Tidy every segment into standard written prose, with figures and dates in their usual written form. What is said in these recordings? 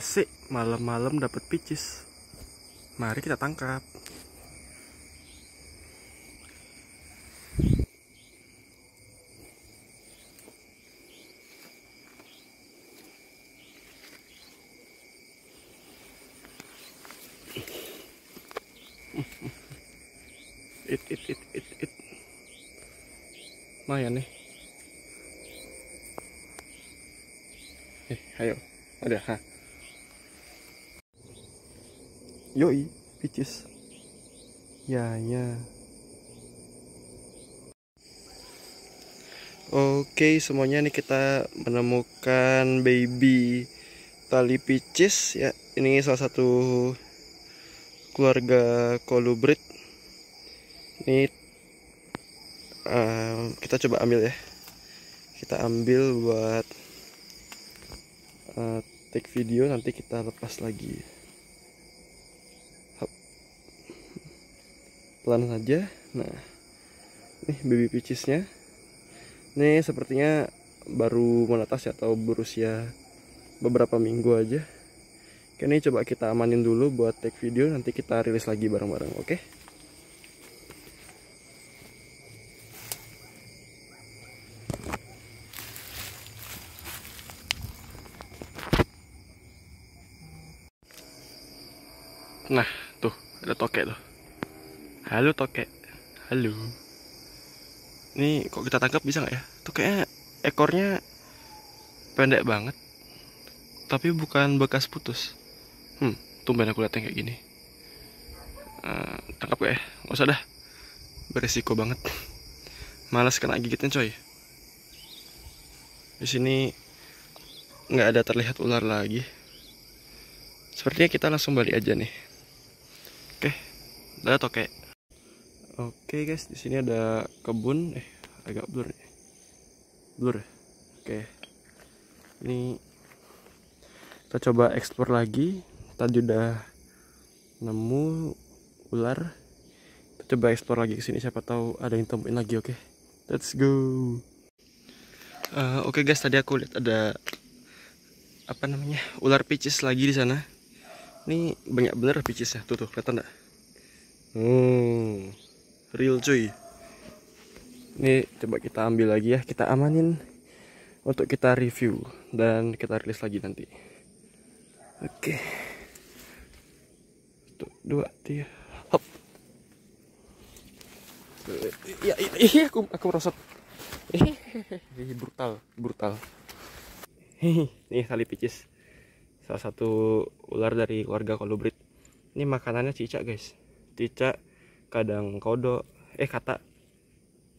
Asik, malam-malam dapat picis. Mari kita tangkap. It. Lumayan nih. Ayo. Ada, ha. Yoi, picis. Ya. Oke, semuanya nih kita menemukan baby tali picis ya. Ini salah satu keluarga kolubrid. Ini kita coba ambil ya. Kita ambil buat take video, nanti kita lepas lagi. Hop. Pelan saja. Nah, nih baby picisnya. Ini sepertinya baru menetas ya, atau berusia beberapa minggu aja. Oke, ini coba kita amanin dulu buat take video, nanti kita rilis lagi bareng-bareng, oke? Nah, tuh ada tokek tuh. Halo tokek. Halo. Ini kok kita tangkap bisa nggak ya? Tuh kayaknya ekornya pendek banget, tapi bukan bekas putus. Tumben aku liatnya kayak gini. Tangkap gak ya? Nggak usah dah, beresiko banget. Malas kena gigitin coy. Di sini nggak ada terlihat ular lagi. Sepertinya kita langsung balik aja nih. Oke, udah tokek. Oke guys, di sini ada kebun. Agak blur. Oke, ini kita coba explore lagi. Tadi udah nemu ular. Kita coba explore lagi ke sini. Siapa tahu ada yang temuin lagi. Oke, let's go. Oke guys, tadi aku lihat ada ular picis lagi di sana. Ini banyak bener picisnya. Tuh kelihatan nggak? Real cuy. Ini coba kita ambil lagi ya, kita amanin untuk kita review dan kita rilis lagi nanti. Oke. 1, 2, 3. Hop. Iya, aku merosot. Brutal. Nih tali picis. Salah satu ular dari keluarga kolubrid. Ini makanannya cicak, guys. Cicak, kadang kodok, kata.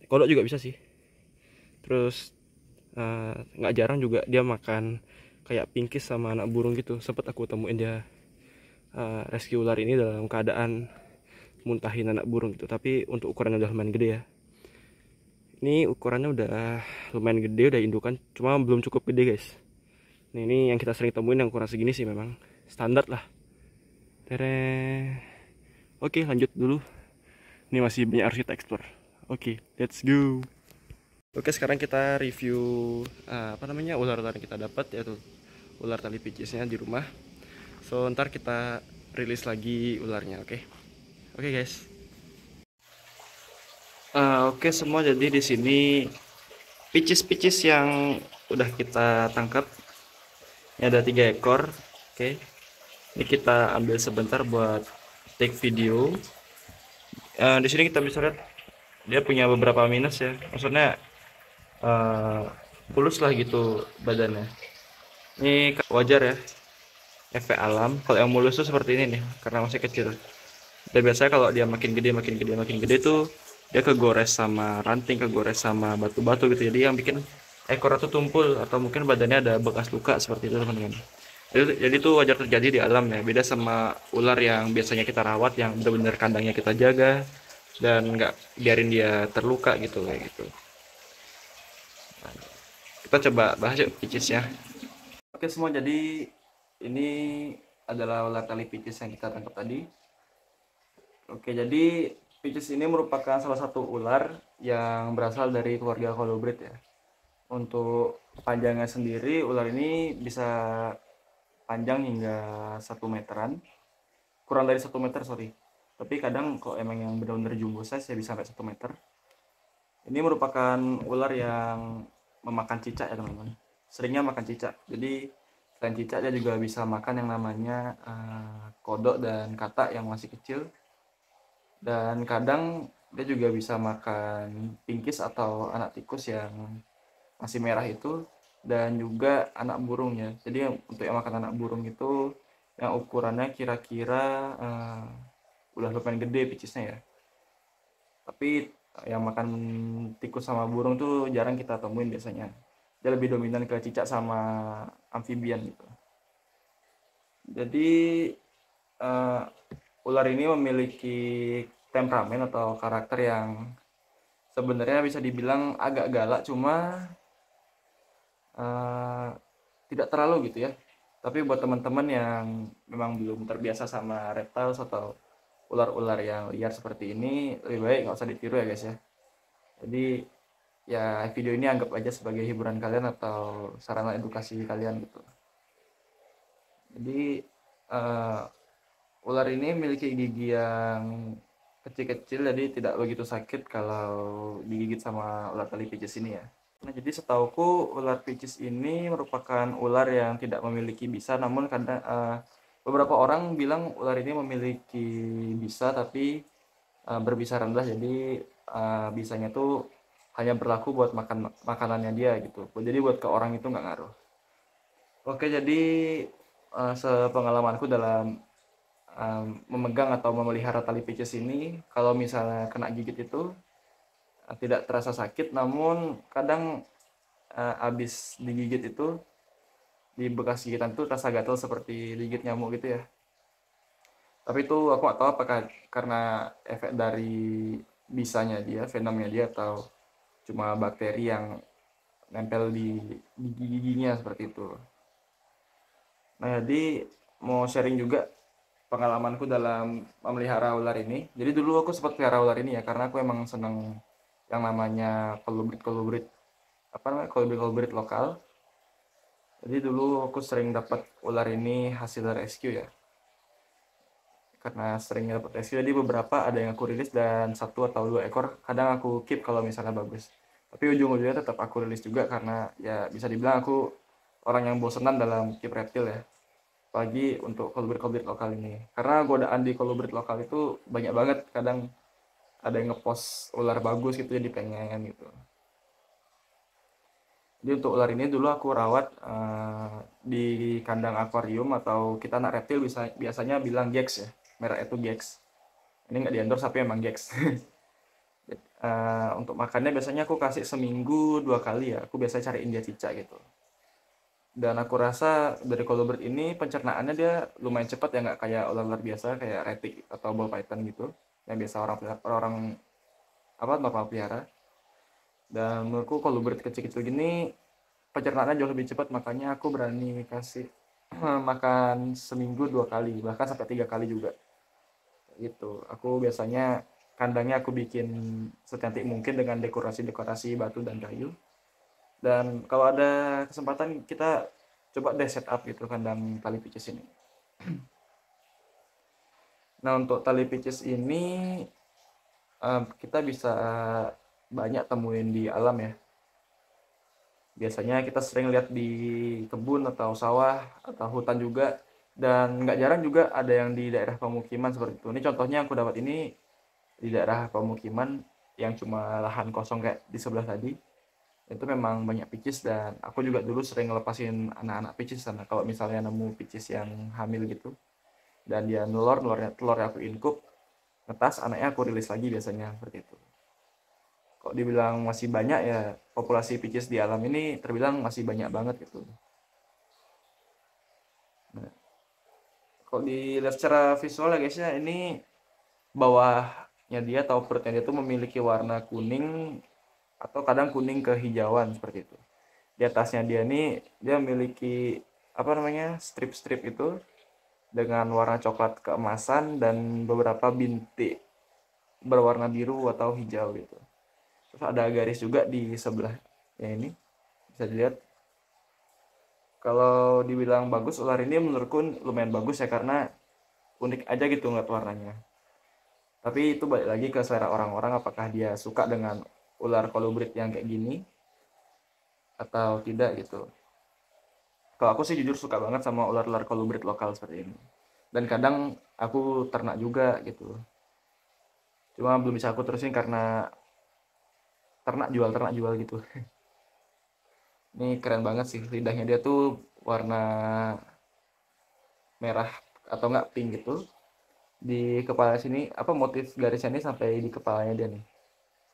Kodok juga bisa sih. Terus nggak jarang juga dia makan kayak pinkis sama anak burung gitu. Sempet aku temuin dia rescue ular ini dalam keadaan muntahin anak burung gitu. Tapi untuk ukurannya udah lumayan gede ya. Ini ukurannya udah lumayan gede, udah indukan, cuma belum cukup gede guys. Ini yang kita sering temuin yang ukuran segini sih, memang standar lah. Oke, lanjut dulu. Ini masih banyak harus kita explore. Oke, let's go. Oke, sekarang kita review ular-ular yang kita dapat, yaitu ular tali picisnya di rumah. So ntar kita rilis lagi ularnya, oke? Oke guys. Oke semua, jadi di sini picis-picis yang udah kita tangkap. Ini ada 3 ekor. Oke, ini kita ambil sebentar buat take video. Di sini kita bisa lihat dia punya beberapa minus ya, maksudnya mulus lah gitu badannya. Ini wajar ya, efek alam. Kalau yang mulus tuh seperti ini nih, karena masih kecil. Dan biasanya kalau dia makin gede tuh dia kegores sama ranting, kegores sama batu-batu gitu. Jadi yang bikin ekor itu tumpul, atau mungkin badannya ada bekas luka seperti itu teman-teman. Jadi itu wajar terjadi di alam ya. Beda sama ular yang biasanya kita rawat, yang bener-bener kandangnya kita jaga dan nggak biarin dia terluka gitu kayak gitu. Nah, kita coba bahas yuk picisnya. Oke semua, jadi ini adalah ular tali picis yang kita tangkap tadi. Oke, jadi picis ini merupakan salah satu ular yang berasal dari keluarga kolubrid ya. Untuk panjangnya sendiri, ular ini bisa panjang hingga 1 meteran, kurang dari 1 meter sorry. Tapi kadang kalau emang yang benar-benar jumbo size ya bisa sampai 1 meter. Ini merupakan ular yang memakan cicak ya teman-teman. Seringnya makan cicak. Jadi selain cicak dia juga bisa makan yang namanya kodok dan katak yang masih kecil. Dan kadang dia juga bisa makan pinkis atau anak tikus yang masih merah itu, dan juga anak burungnya. Jadi untuk yang makan anak burung itu yang ukurannya kira-kira udah lumayan gede picisnya ya. Tapi yang makan tikus sama burung tuh jarang kita temuin biasanya. Dia lebih dominan ke cicak sama amfibian gitu. Jadi uh, ular ini memiliki temperamen atau karakter yang sebenarnya bisa dibilang agak galak, cuma tidak terlalu gitu ya. Tapi buat teman-teman yang memang belum terbiasa sama reptiles atau ular-ular yang liar seperti ini, lebih baik nggak usah ditiru ya guys ya. Jadi ya video ini anggap aja sebagai hiburan kalian atau sarana edukasi kalian gitu. Jadi ular ini memiliki gigi yang kecil-kecil, jadi tidak begitu sakit kalau digigit sama ular tali picis ini ya. Nah, jadi setauku ular picis ini merupakan ular yang tidak memiliki bisa, namun kadang beberapa orang bilang ular ini memiliki bisa tapi berbisa rendah, jadi bisanya tuh hanya berlaku buat makan makanannya dia gitu. Jadi buat ke orang itu nggak ngaruh. Oke, jadi sepengalamanku dalam memegang atau memelihara tali picis ini, kalau misalnya kena gigit itu tidak terasa sakit, namun kadang abis digigit itu di bekas gigitan tuh rasa gatal seperti digigit nyamuk gitu ya. Tapi itu aku nggak tahu apakah karena efek dari bisanya dia, venomnya dia, atau cuma bakteri yang nempel di gigi-giginya seperti itu. Nah, jadi mau sharing juga pengalamanku dalam memelihara ular ini. Jadi dulu aku sempat pelihara ular ini ya, karena aku emang seneng yang namanya kolubrid apa namanya kolubrid lokal. Jadi dulu aku sering dapat ular ini hasil rescue ya. Karena sering dapat rescue, jadi beberapa ada yang aku rilis dan 1 atau 2 ekor kadang aku keep kalau misalnya bagus. Tapi ujung-ujungnya tetap aku rilis juga karena ya bisa dibilang aku orang yang bosenan dalam keep reptil ya. Apalagi untuk kolubrid lokal ini. Karena godaan di kolubrid lokal itu banyak banget, kadang ada yang ngepost ular bagus gitu jadi pengen gitu. Jadi untuk ular ini dulu aku rawat di kandang akuarium, atau kita anak reptil biasanya bilang Gex ya, merek itu Gex. Ini nggak di endorse tapi emang Gex. Untuk makannya biasanya aku kasih seminggu 2 kali ya, aku biasanya cariin dia cicak gitu. Dan aku rasa dari colubrid ini pencernaannya dia lumayan cepat ya, nggak kayak ular-ular biasa kayak retic atau ball python gitu yang biasa orang apa normal pelihara. Dan menurutku colubrid kecil-kecil gini pencernaannya jauh lebih cepat, makanya aku berani kasih makan seminggu 2 kali, bahkan sampai 3 kali juga gitu. Aku biasanya kandangnya aku bikin secantik mungkin dengan dekorasi-dekorasi batu dan kayu. Dan kalau ada kesempatan kita coba deh setup gitu kandang tali picis ini. Nah, untuk tali picis ini kita bisa banyak temuin di alam ya. Biasanya kita sering lihat di kebun atau sawah atau hutan juga, dan nggak jarang juga ada yang di daerah pemukiman seperti itu. Ini contohnya aku dapat ini di daerah pemukiman yang cuma lahan kosong kayak di sebelah tadi. Itu memang banyak picis, dan aku juga dulu sering ngelepasin anak-anak picis sana. Kalau misalnya nemu picis yang hamil gitu dan dia telurnya aku inkup, ngetas anaknya aku rilis lagi biasanya seperti itu. Kok dibilang masih banyak ya, populasi picis di alam ini terbilang masih banyak banget gitu. Nah, kalau dilihat secara visual ya guys ya, ini bawahnya dia atau perutnya dia tuh memiliki warna kuning atau kadang kuning kehijauan seperti itu. Di atasnya dia nih dia memiliki apa namanya strip-strip itu dengan warna coklat keemasan dan beberapa bintik berwarna biru atau hijau gitu. Terus ada garis juga di sebelah ya, ini bisa dilihat Kalau dibilang bagus, ular ini menurutku lumayan bagus ya, karena unik aja gitu ngeliat warnanya. Tapi itu balik lagi ke selera orang-orang, apakah dia suka dengan ular kolubrid yang kayak gini atau tidak gitu. Kalau aku sih jujur suka banget sama ular-ular kolubrid lokal seperti ini. Dan kadang aku ternak juga gitu. Cuma belum bisa aku terusin karena ternak jual gitu. Ini keren banget sih, lidahnya dia tuh warna merah atau enggak pink gitu. Di kepala sini apa motif garisnya ini sampai di kepalanya dia nih,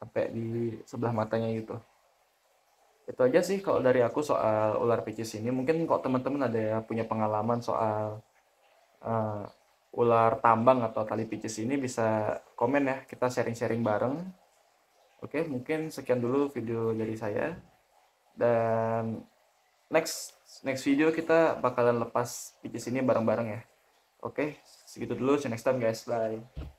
sampai di sebelah matanya gitu. Itu aja sih kalau dari aku soal ular picis ini. Mungkin kok teman-teman ada yang punya pengalaman soal eh, ular tambang atau tali picis ini, bisa komen ya, kita sharing-sharing bareng. Oke, mungkin sekian dulu video dari saya, dan next next video kita bakalan lepas picis ini bareng-bareng ya. Oke, segitu dulu, see you next time guys, bye.